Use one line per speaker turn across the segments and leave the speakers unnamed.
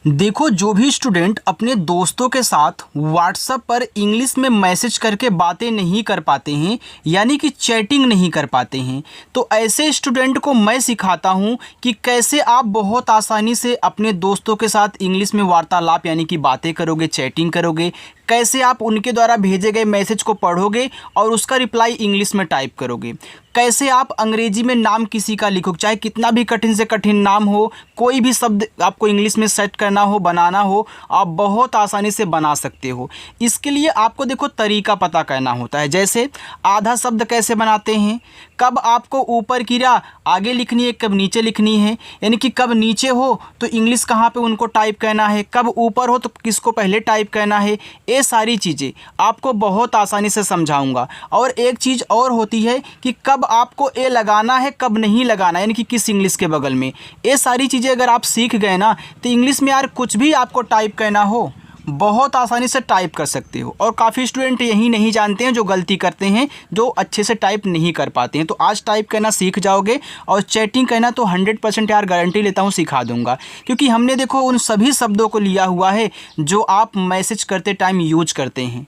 देखो, जो भी स्टूडेंट अपने दोस्तों के साथ व्हाट्सएप पर इंग्लिश में मैसेज करके बातें नहीं कर पाते हैं, यानी कि चैटिंग नहीं कर पाते हैं, तो ऐसे स्टूडेंट को मैं सिखाता हूं कि कैसे आप बहुत आसानी से अपने दोस्तों के साथ इंग्लिश में वार्तालाप यानी कि बातें करोगे, चैटिंग करोगे। कैसे आप उनके द्वारा भेजे गए मैसेज को पढ़ोगे और उसका रिप्लाई इंग्लिश में टाइप करोगे। कैसे आप अंग्रेजी में नाम किसी का लिखोगे, चाहे कितना भी कठिन से कठिन नाम हो, कोई भी शब्द आपको इंग्लिश में सेट करना हो, बनाना हो, आप बहुत आसानी से बना सकते हो। इसके लिए आपको देखो तरीका पता करना होता है। जैसे आधा शब्द कैसे बनाते हैं, कब आपको ऊपर की रा आगे लिखनी है, कब नीचे लिखनी है, यानी कि कब नीचे हो तो इंग्लिश कहाँ पे उनको टाइप करना है, कब ऊपर हो तो किसको पहले टाइप करना है। ये सारी चीज़ें आपको बहुत आसानी से समझाऊंगा। और एक चीज़ और होती है कि कब आपको ए लगाना है, कब नहीं लगाना, यानी कि किस इंग्लिश के बगल में। ये सारी चीज़ें अगर आप सीख गए ना तो इंग्लिश में यार कुछ भी आपको टाइप करना हो बहुत आसानी से टाइप कर सकते हो। और काफ़ी स्टूडेंट यही नहीं जानते हैं, जो गलती करते हैं, जो अच्छे से टाइप नहीं कर पाते हैं। तो आज टाइप करना सीख जाओगे और चैटिंग करना तो 100% यार गारंटी लेता हूँ सिखा दूंगा, क्योंकि हमने देखो उन सभी शब्दों को लिया हुआ है जो आप मैसेज करते टाइम यूज करते हैं।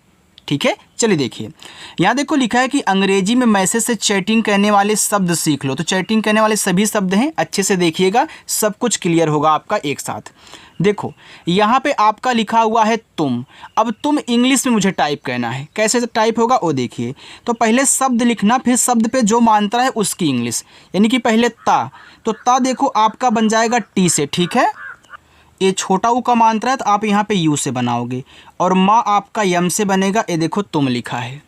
ठीक है, चलिए देखिए, यहाँ देखो लिखा है कि अंग्रेजी में मैसेज से चैटिंग करने वाले शब्द सीख लो। तो चैटिंग करने वाले सभी शब्द हैं, अच्छे से देखिएगा, सब कुछ क्लियर होगा आपका एक साथ। देखो यहाँ पे आपका लिखा हुआ है तुम। अब तुम इंग्लिश में मुझे टाइप करना है, कैसे टाइप होगा वो देखिए। तो पहले शब्द लिखना, फिर शब्द पे जो मात्रा है उसकी इंग्लिश, यानी कि पहले ता, तो ता देखो आपका बन जाएगा टी से। ठीक है, ये छोटा ऊ का मात्रा है तो आप यहाँ पे यू से बनाओगे, और माँ आपका यम से बनेगा। ये देखो तुम लिखा है।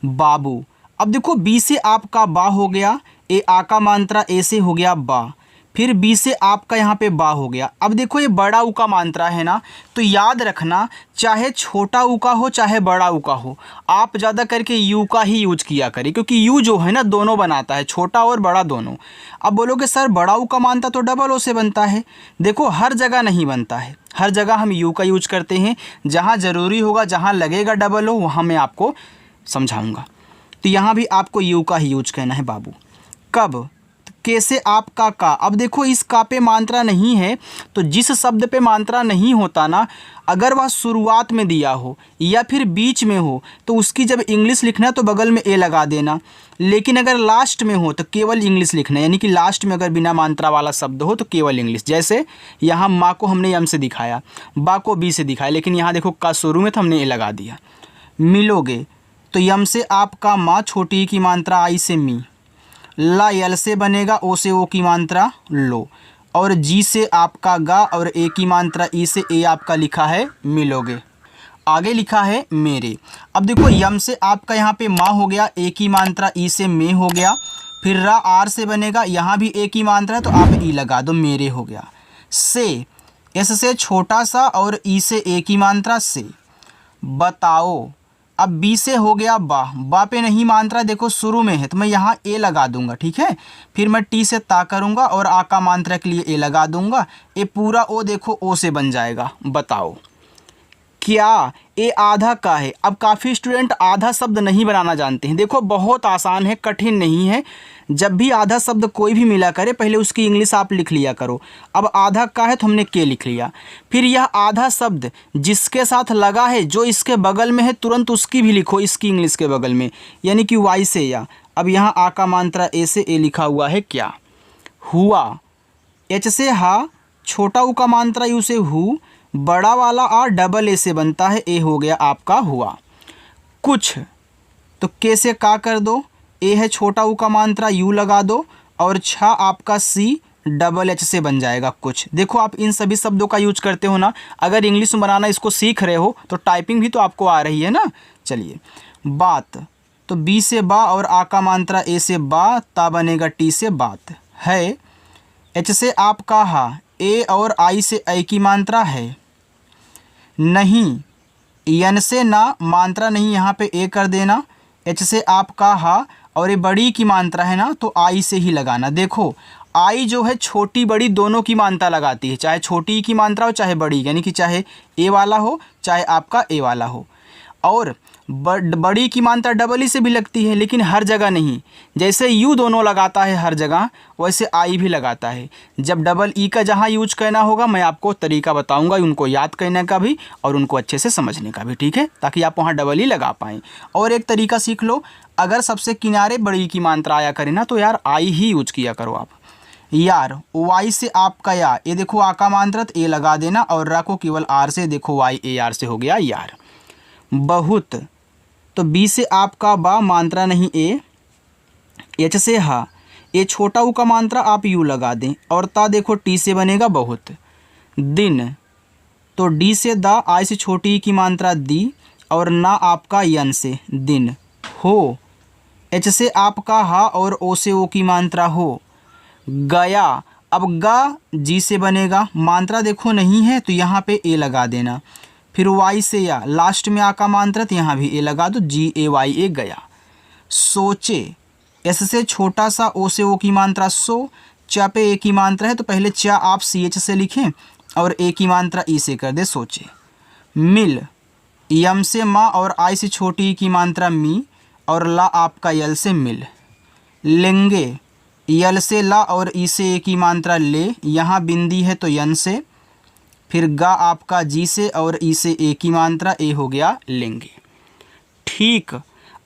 बाबू, अब देखो बी से आपका बा हो गया, ए आ का मात्रा ए से हो गया बा, फिर बी से आपका यहाँ पे बा हो गया। अब देखो ये बड़ा ऊ का मात्रा है ना, तो याद रखना चाहे छोटा ऊ का हो चाहे बड़ा ऊ का हो, आप ज़्यादा करके यू का ही यूज किया करें, क्योंकि यू जो है ना दोनों बनाता है, छोटा और बड़ा दोनों। अब बोलोगे सर बड़ा ऊ का मात्रा तो डबल ओ से बनता है। देखो हर जगह नहीं बनता है, हर जगह हम यू का यूज करते हैं। जहाँ ज़रूरी होगा, जहाँ लगेगा डबल ओ, वहाँ मैं आपको समझाऊँगा। तो यहाँ भी आपको यू का ही यूज करना है। बाबू, कब, कैसे आपका का। अब देखो इस का पे मात्रा नहीं है, तो जिस शब्द पे मात्रा नहीं होता ना, अगर वह शुरुआत में दिया हो या फिर बीच में हो तो उसकी जब इंग्लिश लिखना है तो बगल में ए लगा देना। लेकिन अगर लास्ट में हो तो केवल इंग्लिश लिखना है, यानी कि लास्ट में अगर बिना मात्रा वाला शब्द हो तो केवल इंग्लिश। जैसे यहाँ माँ को हमने यम से दिखाया, बा को बी से दिखाया, लेकिन यहाँ देखो का शुरू में तो हमने ए लगा दिया। मिलोगे, तो यम से आपका माँ, छोटी ई की मात्रा आई से मी, ला यल से बनेगा, ओ से ओ की मात्रा लो, और जी से आपका गा, और ए की मात्रा ई से ए आपका लिखा है मिलोगे। आगे लिखा है मेरे। अब देखो यम से आपका यहाँ पे माँ हो गया, ए की मात्रा ई से में हो गया, फिर रा आर से बनेगा, यहाँ भी ए की मात्रा है तो आप ई लगा दो, मेरे हो गया। से, एस से छोटा सा और ई से ए की मात्रा से। बताओ, अब बी से हो गया बा, बा पे नहीं मात्रा देखो शुरू में है तो मैं यहाँ ए लगा दूंगा। ठीक है, फिर मैं टी से ता करूँगा और आ का मात्रा के लिए ए लगा दूंगा। ए पूरा ओ देखो ओ से बन जाएगा। बताओ, क्या, ए आधा का है। अब काफ़ी स्टूडेंट आधा शब्द नहीं बनाना जानते हैं। देखो बहुत आसान है, कठिन नहीं है। जब भी आधा शब्द कोई भी मिला करे पहले उसकी इंग्लिश आप लिख लिया करो। अब आधा का है तो हमने के लिख लिया, फिर यह आधा शब्द जिसके साथ लगा है, जो इसके बगल में है तुरंत उसकी भी लिखो, इसकी इंग्लिश के बगल में, यानी कि वाई से या। अब यहाँ आ का मात्रा ए से ए लिखा हुआ है क्या। हुआ, एच से हा, छोटा ऊ का मात्रा यू से हु, बड़ा वाला आ डबल ए से बनता है, ए हो गया आपका हुआ। कुछ, तो के से का कर दो, ए है छोटा ऊ का मात्रा यू लगा दो, और छा आपका सी डबल एच से बन जाएगा कुछ। देखो आप इन सभी शब्दों का यूज करते हो ना, अगर इंग्लिश में बनाना इसको सीख रहे हो तो टाइपिंग भी तो आपको आ रही है ना। चलिए, बात, तो बी से बा और आ का मात्रा ए से बा, ता बनेगा टी से बात। है, एच से आपका हा, ए और आई से आई की मात्रा है। नहीं, यन से ना, मात्रा नहीं यहाँ पे ए कर देना। एच से आपका हा, और ये बड़ी की मात्रा है ना तो आई से ही लगाना। देखो आई जो है छोटी बड़ी दोनों की मात्रा लगाती है, चाहे छोटी की मात्रा हो चाहे बड़ी, यानी कि चाहे ए वाला हो चाहे आपका ए वाला हो। और बड़ी की मात्रा डबल ई से भी लगती है, लेकिन हर जगह नहीं। जैसे यू दोनों लगाता है हर जगह, वैसे आई भी लगाता है। जब डबल ई का जहाँ यूज करना होगा मैं आपको तरीका बताऊंगा उनको याद करने का भी और उनको अच्छे से समझने का भी, ठीक है, ताकि आप वहाँ डबल ई लगा पाएँ। और एक तरीका सीख लो, अगर सबसे किनारे बड़ी की मात्रा आया करे ना तो यार आई ही यूज किया करो आप। यार वाई से आपका या, ये देखो आ का मात्रत ए लगा देना और रा को केवल आर से, देखो वाई ए आर से हो गया यार। बहुत, तो बी से आपका बा मात्रा नहीं ए, एच से हा, ए छोटा ऊ का मात्रा आप यू लगा दें और ता देखो टी से बनेगा बहुत। दिन, तो डी से दा, आई से छोटी की मात्रा दी और ना आपका यन से दिन। हो, एच से आपका हा और ओ से ओ की मात्रा हो। गया, अब गा जी से बनेगा, मात्रा देखो नहीं है तो यहाँ पे ए लगा देना। फिर वाई से या, लास्ट में आ का मात्रा तो यहाँ भी ए लगा दो, जी ए वाई ए गया। सोचे, एस से छोटा सा, ओ से ओ की मात्रा सो, चा पे ए की मात्रा है तो पहले चा आप सी एच से लिखें और ए की मात्रा ई से कर दे सोचे। मिल, यम से माँ और आई से छोटी की मात्रा मी और ला आपका यल से मिल। लेंगे, यल से ला और ई से ए की मात्रा ले, यहाँ बिंदी है तो यन से, फिर गा आपका जी से और ई से ए की मात्रा ए हो गया लेंगे। ठीक,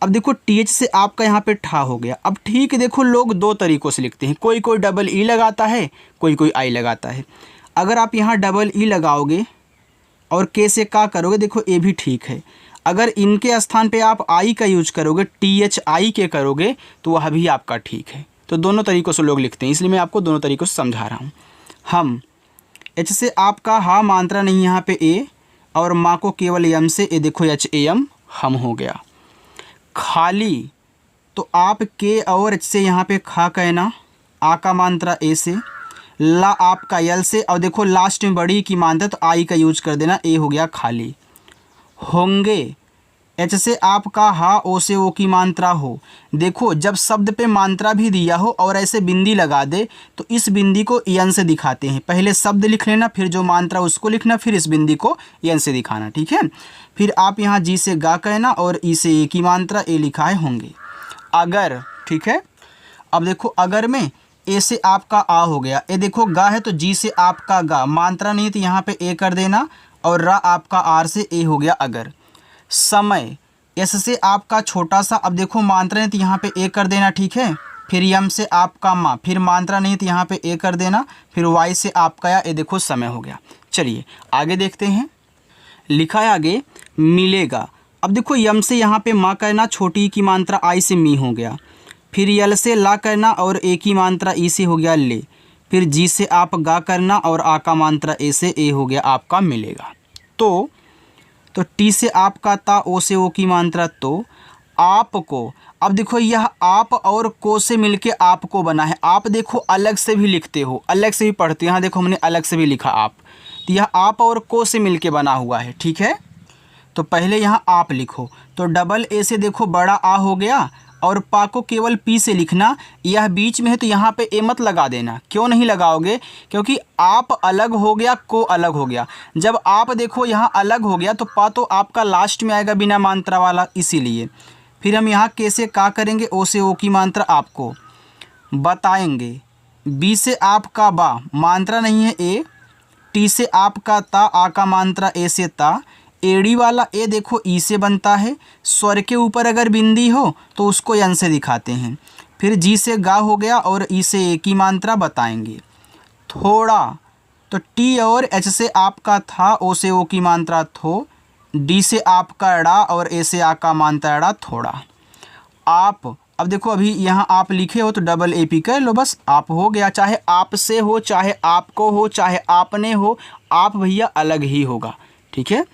अब देखो टी एच से आपका यहाँ पे ठा हो गया। अब ठीक देखो लोग दो तरीक़ों से लिखते हैं, कोई कोई डबल ई लगाता है, कोई कोई आई लगाता है। अगर आप यहाँ डबल ई लगाओगे और के से का करोगे, देखो ये भी ठीक है। अगर इनके स्थान पे आप आई का यूज करोगे, टी एच आई के करोगे तो वह भी आपका ठीक है। तो दोनों तरीक़ों से लोग लिखते हैं, इसलिए मैं आपको दोनों तरीक़ों से समझा रहा हूँ। हम, एच से आपका हा मात्रा नहीं यहाँ पे ए और माँ को केवल यम से, ए देखो एच ए एम हम हो गया। खाली, तो आप के और एच से यहाँ पे खा कहना, आ का मात्रा ए से, ला आपका यल से और देखो लास्ट में बड़ी की मात्रा तो आई का यूज कर देना, ए हो गया खाली। होंगे, एच से आपका हा, ओ से ओ की मात्रा हो। देखो जब शब्द पे मात्रा भी दिया हो और ऐसे बिंदी लगा दे तो इस बिंदी को यन से दिखाते हैं। पहले शब्द लिख लेना, फिर जो मात्रा उसको लिखना, फिर इस बिंदी को यन से दिखाना, ठीक है। फिर आप यहाँ जी से गा कहना और ई से ए की मात्रा ए लिखा है होंगे। अगर, ठीक है, अब देखो अगर में ए से आपका आ हो गया, ए देखो गा है तो जी से आपका गा, मात्रा नहीं तो यहाँ पे ए कर देना और रा आपका आर से ए हो गया अगर। समय, एस से आपका छोटा सा, अब देखो मात्रा नहीं तो यहाँ पे ए कर देना, ठीक है। फिर यम से आपका माँ, फिर मात्रा नहीं तो यहाँ पे ए कर देना, फिर वाई से आपका या, ए देखो समय हो गया। चलिए आगे देखते हैं, लिखा है आगे मिलेगा। अब देखो यम से यहाँ पे माँ करना, छोटी की मात्रा आई से मी हो गया। फिर यल से ला करना और ए की मात्रा ई से हो गया ले। फिर जी से आप गा करना और आ का मात्रा ए से ए हो गया आपका मिलेगा। तो टी से आपका ता, ओ से ओ की मात्रा तो, आपको, अब देखो यह आप और को से मिलके आपको बना है। आप देखो अलग से भी लिखते हो, अलग से भी पढ़ते हो, यहाँ देखो हमने अलग से भी लिखा आप, तो यह आप और को से मिलके बना हुआ है, ठीक है। तो पहले यहाँ आप लिखो, तो डबल ए से देखो बड़ा आ हो गया और पा को केवल पी से लिखना। यह बीच में है तो यहाँ पे ए मत लगा देना। क्यों नहीं लगाओगे? क्योंकि आप अलग हो गया, को अलग हो गया। जब आप देखो यहाँ अलग हो गया तो पा तो आपका लास्ट में आएगा बिना मात्रा वाला, इसीलिए। फिर हम यहाँ के से का करेंगे, ओ से ओ की मात्रा आपको बताएंगे। बी से आपका बा, मात्रा नहीं है ए। टी से आपका ता, आ का मात्रा ए से ता। एड़ी वाला ए देखो ई से बनता है। स्वर के ऊपर अगर बिंदी हो तो उसको यन से दिखाते हैं। फिर जी से गा हो गया और ई से ए की मात्रा बताएंगे। थोड़ा, तो टी और एच से आपका था, ओ से ओ की मात्रा थो। डी से आपका ड़ा और ए से आ का मात्रा ड़ा थोड़ा। आप, अब देखो अभी यहाँ आप लिखे हो तो डबल ए पी कर लो, बस आप हो गया। चाहे आप से हो, चाहे आपको हो, चाहे आपने हो, आप भैया अलग ही होगा, ठीक है।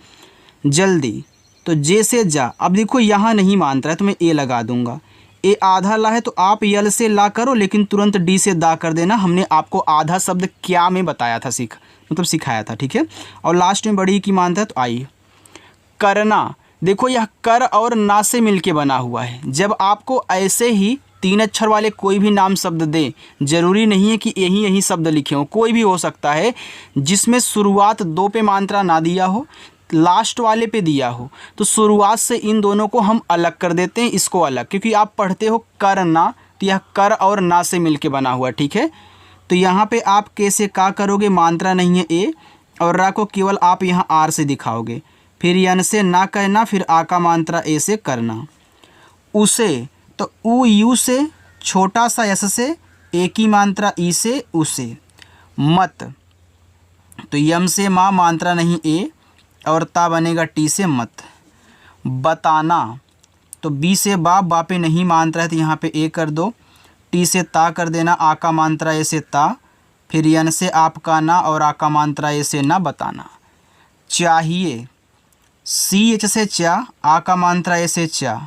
जल्दी, तो जे से जा, अब देखो यहाँ नहीं मात्रा है तो मैं ए लगा दूंगा। ए आधा ला है तो आप यल से ला करो, लेकिन तुरंत डी से दा कर देना। हमने आपको आधा शब्द क्या में बताया था, मतलब सिखाया था, ठीक है। और लास्ट में बड़ी की मात्रा है तो आई। करना, देखो यह कर और ना से मिलके बना हुआ है। जब आपको ऐसे ही 3 अक्षर वाले कोई भी नाम शब्द दे, जरूरी नहीं है कि यही शब्द लिखे हो, कोई भी हो सकता है जिसमें शुरुआत 2 पे मात्रा ना दिया हो, लास्ट वाले पे दिया हो तो शुरुआत से इन दोनों को हम अलग कर देते हैं, इसको अलग, क्योंकि आप पढ़ते हो करना, तो यह कर और ना से मिलके बना हुआ, ठीक है। तो यहाँ पे आप कैसे का करोगे, मात्रा नहीं है ए, और रा को केवल आप यहाँ आर से दिखाओगे, फिर यन से ना कहना, फिर आ का मात्रा ए से करना। उसे तो उ यू से, छोटा सा यस से, ए की मात्रा ई से उसे। मत तो यम से माँ, मात्रा नहीं ए, और ता बनेगा टी से मत। बताना तो बी से बा पे नहीं मात्रा है तो यहाँ पे ए कर दो, टी से ता कर देना, आ का मात्रा ए से ता, फिर यन से आपका ना, और आ का मात्रा ए से ना, बताना। चाहिए, सी एच से चा, आ का मात्रा ए से चा,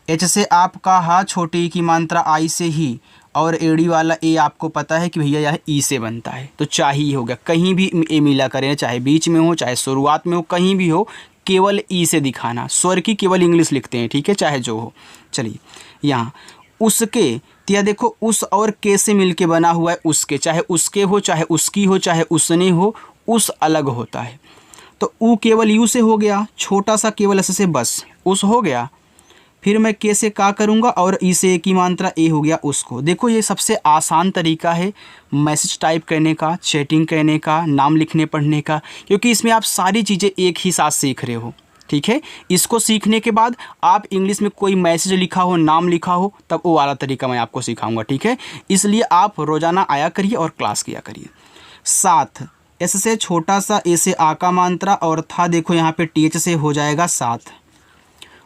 एच से आपका हा, छोटी की मात्रा आई से ही, और एड़ी वाला ए आपको पता है कि भैया यह ई से बनता है, तो चाहिए हो गया। कहीं भी ए मिला करें, चाहे बीच में हो चाहे शुरुआत में हो, कहीं भी हो, केवल ई से दिखाना। स्वर की केवल इंग्लिश लिखते हैं, ठीक है, चाहे जो हो। चलिए यहाँ उसके, तो यह देखो उस और के से मिलके बना हुआ है उसके, चाहे उसके हो चाहे उसकी हो चाहे उसने हो, उस अलग होता है। तो ऊ केवल यू से हो गया, छोटा सा केवल एस से बस उस हो गया। फिर मैं के से का करूँगा और ई से ए की मात्रा ए हो गया उसको। देखो ये सबसे आसान तरीका है मैसेज टाइप करने का, चैटिंग करने का, नाम लिखने पढ़ने का, क्योंकि इसमें आप सारी चीज़ें एक ही साथ सीख रहे हो, ठीक है। इसको सीखने के बाद आप इंग्लिश में कोई मैसेज लिखा हो, नाम लिखा हो, तब वो वाला तरीका मैं आपको सिखाऊंगा, ठीक है। इसलिए आप रोज़ाना आया करिए और क्लास किया करिए। साथ, एस से छोटा सा, ए से आ का मात्रा, और था देखो यहाँ पे टी एच से हो जाएगा साथ।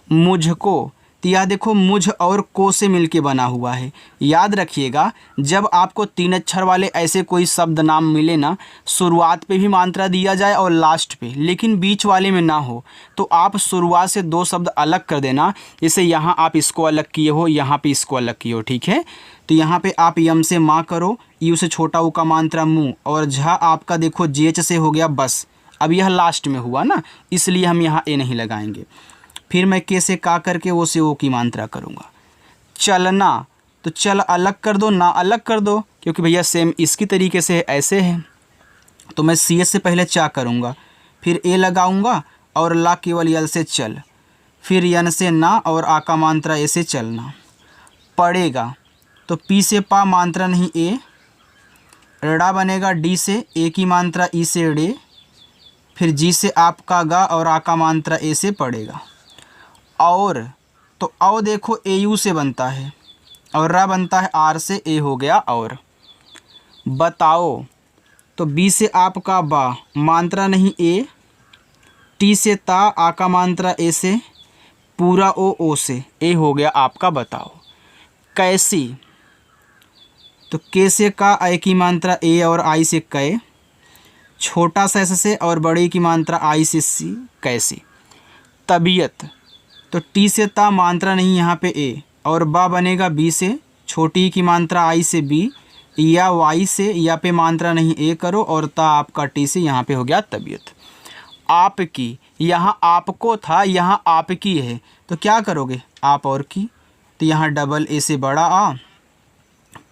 मुझको, तो यह देखो मुझ और को से मिलके बना हुआ है। याद रखिएगा जब आपको 3 अक्षर वाले ऐसे कोई शब्द नाम मिले ना, शुरुआत पे भी मात्रा दिया जाए और लास्ट पे, लेकिन बीच वाले में ना हो, तो आप शुरुआत से 2 शब्द अलग कर देना। जैसे यहाँ आप इसको अलग किए हो, यहाँ पे इसको अलग किए हो, ठीक है। तो यहाँ पे आप यम से माँ करो, यू से छोटा ऊ का मात्रा मुँह, और झा आपका देखो जे एच से हो गया बस। अब यह लास्ट में हुआ ना, इसलिए हम यहाँ ए नहीं लगाएंगे। फिर मैं के से का करके वो से ओ की मात्रा करूँगा। चलना तो चल अलग कर दो, ना अलग कर दो, क्योंकि भैया सेम इसकी तरीके से ऐसे है। तो मैं सी एस से पहले चा करूँगा, फिर ए लगाऊँगा, और ला केवल यल से चल, फिर यन से ना, और आ का मात्रा ए से चलना। पड़ेगा तो पी से पा, मात्रा नहीं ए, रड़ा बनेगा डी से, ए की मात्रा ई से डे, फिर जी से आपका गा, और आ का मात्रा ए से पड़ेगा। और तो औ देखो ए यू से बनता है, और रा बनता है आर से, ए हो गया और। बताओ तो बी से आपका बा, मात्रा नहीं ए, टी से ता, आ का मात्रा ए से, पूरा ओ से, ए हो गया आपका बताओ। कैसी तो के से का, ए की मात्रा ए, और आई से कै, छोटा सा एस से, और बड़ी की मात्रा आई से सी, कैसी। तबीयत तो टी से ता, मात्रा नहीं यहाँ पे ए, और बा बनेगा बी से, छोटी की मात्रा आई से बी, या वाई से, या पे मात्रा नहीं ए करो, और ता आपका टी से, यहाँ पे हो गया तबीयत। आपकी, यहाँ आपको था, यहाँ आपकी है, तो क्या करोगे आप और की, तो यहाँ डबल ए से बड़ा आ,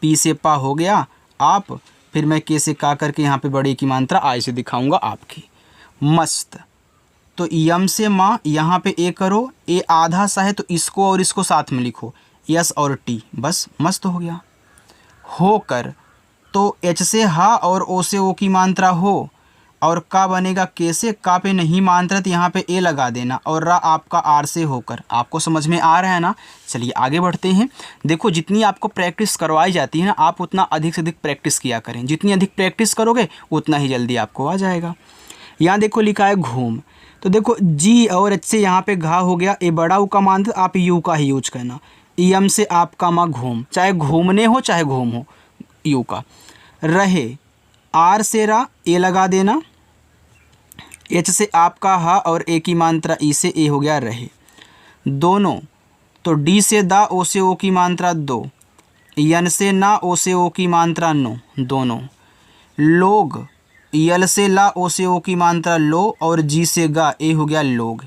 पी से पा हो गया आप, फिर मैं के से का करके यहाँ पे बड़े की मात्रा आई से दिखाऊंगा आपकी। मस्त तो यम से माँ, यहाँ पे ए करो, ए आधा सा है तो इसको और इसको साथ में लिखो, यस और टी, बस मस्त हो गया। होकर तो एच से हा, और ओ से ओ की मात्रा हो, और का बनेगा के से, का पे नहीं मात्रा तो यहाँ पे ए लगा देना, और रा आपका आर से होकर। आपको समझ में आ रहा है ना। चलिए आगे बढ़ते हैं। देखो जितनी आपको प्रैक्टिस करवाई जाती है ना, आप उतना अधिक से अधिक प्रैक्टिस किया करें। जितनी अधिक प्रैक्टिस करोगे उतना ही जल्दी आपको आ जाएगा। यहाँ देखो लिखा है घूम, तो देखो जी और एच से यहाँ पे घा हो गया, ए बड़ा ऊ का मात्रा, आप यू का ही यूज करना। यम से आपका माँ घूम, चाहे घूमने हो चाहे घूम हो, यू का। रहे आर से रा, ए लगा देना, एच से आपका हा, और ए की मात्रा ई से, ए हो गया रहे। दोनों तो डी से दा, ओ से ओ की मात्रा दो, यन से ना, ओ से ओ की मात्रा नो, दोनों। लोग यल से ला, ओ से ओ की मात्रा लो, और जी से गा, ए हो गया लोग।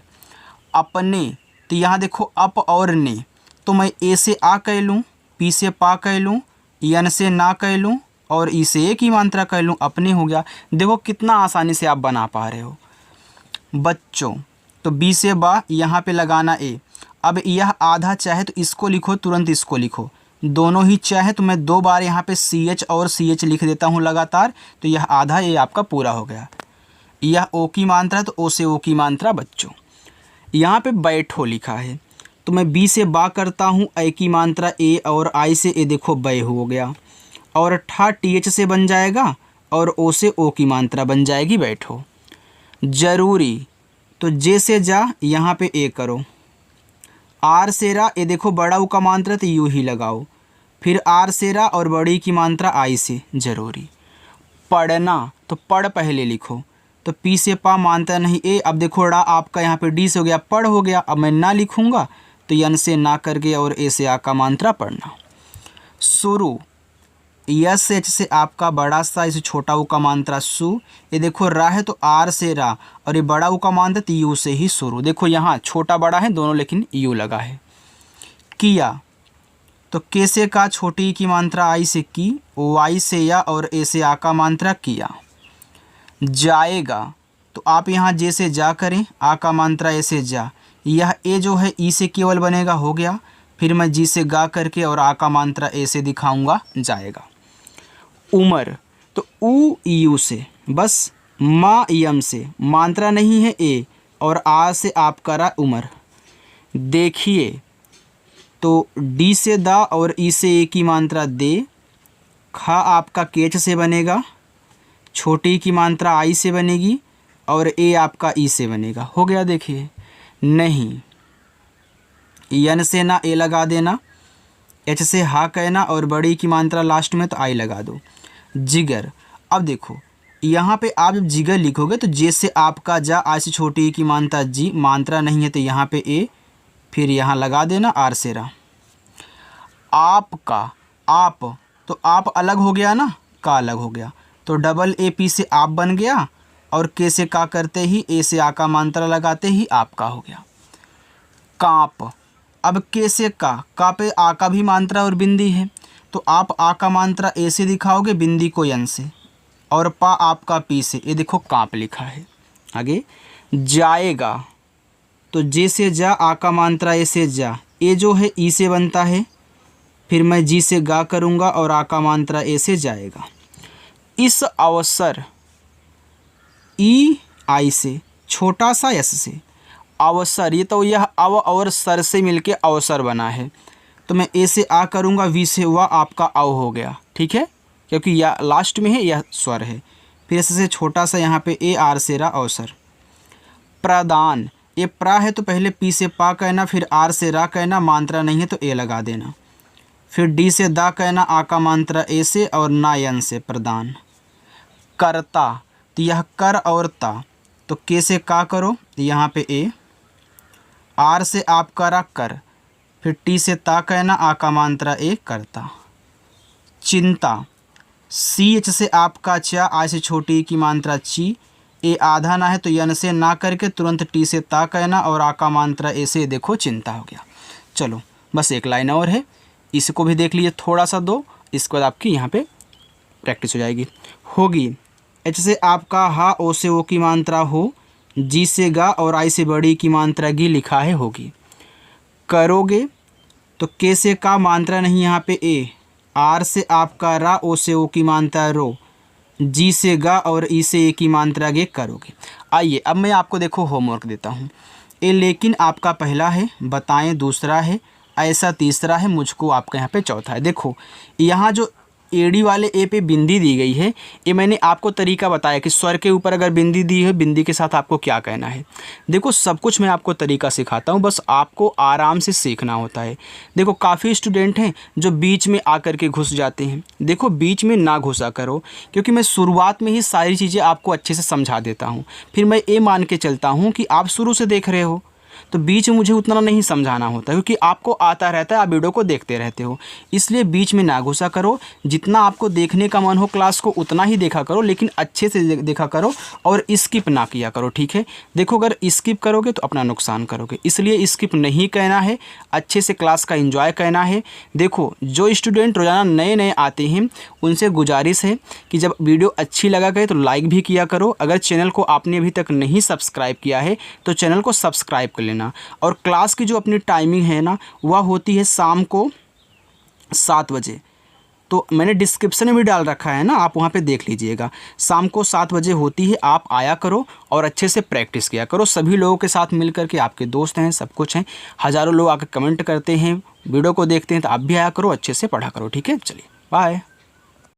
अपने तो यहाँ देखो अप और ने, तो मैं ए से आ कह लूँ, पी से पा कह लूँ, यन से ना कह लूँ, और ई से ए की मात्रा कह लूँ, अपने हो गया। देखो कितना आसानी से आप बना पा रहे हो। बच्चों। तो बी से बा यहाँ पे लगाना ए। अब यह आधा चाहे तो इसको लिखो, तुरंत इसको लिखो, दोनों ही चाहे तो मैं 2 बार यहाँ पे CH और CH लिख देता हूँ लगातार, तो यह आधा ए आपका पूरा हो गया। यह ओ की मात्रा, तो ओ से ओ की मात्रा बच्चों। यहाँ पे बैठो लिखा है, तो मैं बी से बा करता हूँ, ए की मात्रा ए और आई से ए, देखो बै हो गया। और ठा TH से बन जाएगा और ओ से ओ की मात्रा बन जाएगी बैठो। जरूरी, तो जे से जा यहाँ पे ए करो। आर से रा, ये देखो बड़ा ऊ का मात्रा तो यू ही लगाओ। फिर आर से रा और बड़ी की मात्रा आई से जरूरी। पढ़ना, तो पढ़ पहले लिखो, तो पी से पा मात्रा नहीं ए। अब देखो ड़ा आपका यहाँ पे डी से हो गया, पढ़ हो गया। अब मैं ना लिखूँगा तो यन से ना करके और ए से आ का मात्रा पढ़ना। शुरू, यस एच से आपका बड़ा सा, इसे छोटा ऊ का मात्रा सु। ये देखो रा है तो आर से रा, और ये बड़ा ऊ का मात्रा तो यू से ही शुरू। देखो यहाँ छोटा बड़ा है दोनों, लेकिन यू लगा है। किया, तो के से का छोटी की मात्रा आई से की, वाई से या और ए से आ का मात्रा किया। जाएगा, तो आप यहाँ जे से जा करें, आ का मात्रा ए से जा। यह ए जो है ई से केवल बनेगा, हो गया। फिर मैं जी से गा करके और आ का मात्रा ए से दिखाऊंगा, जाएगा। उमर, तो ऊ यू से, बस मा यम से, मात्रा नहीं है ए, और आ से आप करा उमर। देखिए, तो डी से दा और ई से ए की मात्रा दे। खा आपका केच से बनेगा, छोटी की मात्रा आई से बनेगी, और ए आपका ई से बनेगा, हो गया। देखिए, नहीं, यन से ना ए लगा देना, एच से हा कहना, और बड़ी की मात्रा लास्ट में तो आई लगा दो। जिगर, अब देखो यहाँ पे आप जब जिगर लिखोगे तो जे से आपका जा, आई से छोटी की मात्रा जी, मात्रा नहीं है तो यहाँ पे ए, फिर यहाँ लगा देना आर से रा। आपका, आप, तो आप अलग हो गया ना, का अलग हो गया, तो डबल ए पी से आप बन गया, और के से का करते ही ए से आ का मात्रा लगाते ही आपका हो गया। कांप, अब के से का पे आ का भी मात्रा और बिंदी है, तो आप आ का मात्रा ए से दिखाओगे, बिंदी को यन से, और पा आपका पी से। ये देखो कांप लिखा है। आगे जाएगा, तो जे से जा, आ का मात्रा ए से जा, ए जो है ई से बनता है। फिर मैं जी से गा करूँगा और आ का मात्रा ए से जाएगा। इस अवसर, ई आई से, छोटा सा यस से, अवसर, ये तो यह अव और सर से मिलके अवसर बना है, तो मैं ए से आ करूँगा, वी से हुआ आपका अव हो गया, ठीक है, क्योंकि यह लास्ट में है, यह स्वर है। फिर इससे छोटा सा यहाँ पे ए, आर से रा, अवसर। प्रदान, ये प्रा है तो पहले पी से पा कहना, फिर आर से रा कहना, मात्रा नहीं है तो ए लगा देना। फिर डी से दा कहना, आ का मात्रा ए से, और ना यन से, प्रदान। करता, तो यह कर और ता, तो के से का करो, यहाँ पे ए, आर से आप करा कर, फिर टी से ता कहना, आ का मात्रा ए, करता। चिंता, सी एच से आपका चा, आई से छोटी की मात्रा ची, ए आधा ना है तो यन से ना करके तुरंत टी से ता कहना, और आ का मात्रा ए से, देखो चिंता हो गया। चलो बस एक लाइन और है, इसको भी देख लीजिए थोड़ा सा दो, इसके बाद आपकी यहाँ पे प्रैक्टिस हो जाएगी। होगी, एच से आपका हा, ओ से ओ की मात्रा हो, जी से गा और आई से बड़ी की मात्रा गी लिखा है, होगी। करोगे, तो के से का मात्रा नहीं यहाँ पे ए, आर से आपका रा, ओ से ओ की मात्रा रो, जी से गा और ई से ए की मात्रा गे, करोगे। आइए अब मैं आपको देखो होमवर्क देता हूँ। ए लेकिन आपका पहला है, बताएं दूसरा है, ऐसा तीसरा है, मुझको आपका यहाँ पे चौथा है। देखो यहाँ जो एडी वाले ए पे बिंदी दी गई है, ये मैंने आपको तरीका बताया कि स्वर के ऊपर अगर बिंदी दी है, बिंदी के साथ आपको क्या कहना है। देखो सब कुछ मैं आपको तरीका सिखाता हूँ, बस आपको आराम से सीखना होता है। देखो काफ़ी स्टूडेंट हैं जो बीच में आकर के घुस जाते हैं, देखो बीच में ना घुसा करो, क्योंकि मैं शुरुआत में ही सारी चीज़ें आपको अच्छे से समझा देता हूँ। फिर मैं ये मान के चलता हूँ कि आप शुरू से देख रहे हो, तो बीच में मुझे उतना नहीं समझाना होता, क्योंकि आपको आता रहता है, आप वीडियो को देखते रहते हो, इसलिए बीच में ना घुसा करो। जितना आपको देखने का मन हो क्लास को उतना ही देखा करो, लेकिन अच्छे से देखा करो और स्किप ना किया करो, ठीक है। देखो अगर स्किप करोगे तो अपना नुकसान करोगे, इसलिए स्किप नहीं कहना है, अच्छे से क्लास का एंजॉय करना है। देखो जो स्टूडेंट रोज़ाना नए नए आते हैं उनसे गुजारिश है कि जब वीडियो अच्छी लगा करे तो लाइक भी किया करो। अगर चैनल को आपने अभी तक नहीं सब्सक्राइब किया है तो चैनल को सब्सक्राइब कर लेना। और क्लास की जो अपनी टाइमिंग है ना, वह होती है शाम को 7 बजे। तो मैंने डिस्क्रिप्शन में भी डाल रखा है ना, आप वहाँ पे देख लीजिएगा। शाम को 7 बजे होती है, आप आया करो और अच्छे से प्रैक्टिस किया करो। सभी लोगों के साथ मिल करके, आपके दोस्त हैं, सब कुछ हैं, हज़ारों लोग आकर कमेंट करते हैं, वीडियो को देखते हैं, तो आप भी आया करो, अच्छे से पढ़ा करो, ठीक है। चलिए बाय।